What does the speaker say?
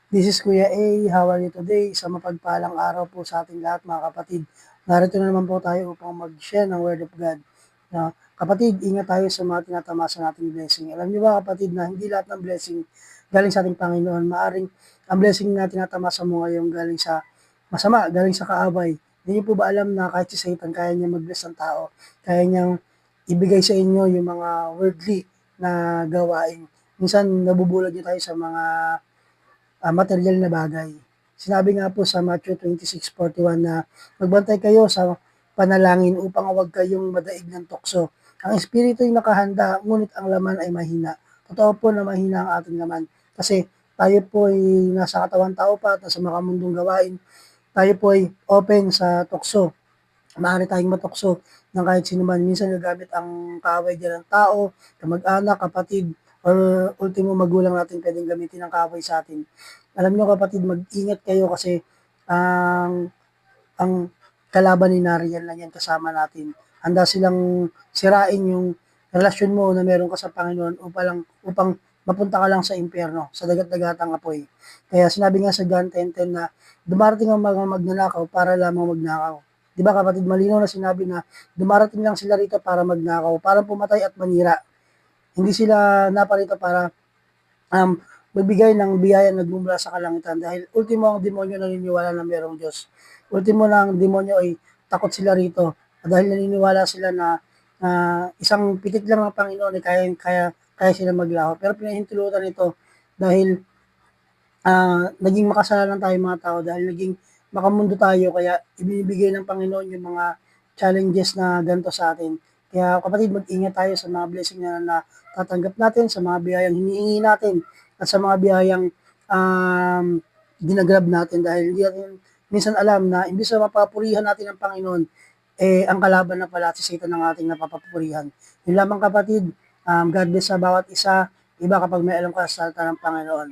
This is Kuya A. How are you today? Sa mapagpalang araw po sa ating lahat mga kapatid. Narito na naman po tayo upang mag-share ng Word of God. Kapatid, ingat tayo sa mga tinatamasa nating blessing. Alam niyo ba kapatid na hindi lahat ng blessing galing sa ating Panginoon. Maaring ang blessing na tinatamasa mo ngayon galing sa masama, galing sa kaaway. Hindi niyo po ba alam na kahit si Satan kaya niya mag-bless ng tao, kaya niyang ibigay sa inyo yung mga worldly na gawain. Minsan nabubulag niyo tayo sa mga material na bagay. Sinabi nga po sa Matthew 26:41 na magbantay kayo sa panalangin upang huwag kayong madaig ng tukso. Ang espiritu ay nakahanda, ngunit ang laman ay mahina. Totoo po na mahina ang ating laman. Kasi tayo po ay nasa katawan tao pa at nasa makamundong gawain. Tayo po ay open sa tukso. Maaari tayong matukso ng kahit sino man. Minsan gagamit ang kaaway dyan ng tao, kamag-anak, kapatid, or ultimo magulang natin pwedeng gamitin ng kaaway sa atin. Alam niyo kapatid, mag-ingat kayo kasi ang kalaban ni Nariel na yan kasama natin. Handa silang sirain yung relasyon mo na meron ka sa Panginoon upang mapunta ka lang sa impyerno, sa dagat-dagatang apoy. Kaya sinabi nga sa John 10:10 na dumarating ang mga magnanakaw para lamang magnakaw. Di ba kapatid, malinaw na sinabi na dumarating lang sila rito para magnakaw, para pumatay at manira. Hindi sila naparito para um, magbigay ng biyaya na nagmumula sa kalangitan dahil ultimo ang demonyo naniniwala na mayroong Diyos. Ultimo na ang demonyo ay takot sila rito dahil naniniwala sila na isang pitik lang ng Panginoon ay kaya sila maglaho. Pero pinahintulutan ito dahil naging makasalanan tayo mga tao dahil naging makamundo tayo kaya ibinibigay ng Panginoon yung mga challenges na ganito sa atin. Kaya kapatid, mag-ingat tayo sa mga blessing na natatanggap natin, sa mga biyayang hinihingi natin, at sa mga biyayang um, ginagrab natin dahil hindi natin minsan alam na imbis na mapapurihan natin ang Panginoon, ang kalaban na pala si Satan ang ating napapapurihan. Yun lamang kapatid, God bless sa bawat isa, iba kapag may alam ka sa salita ng Panginoon.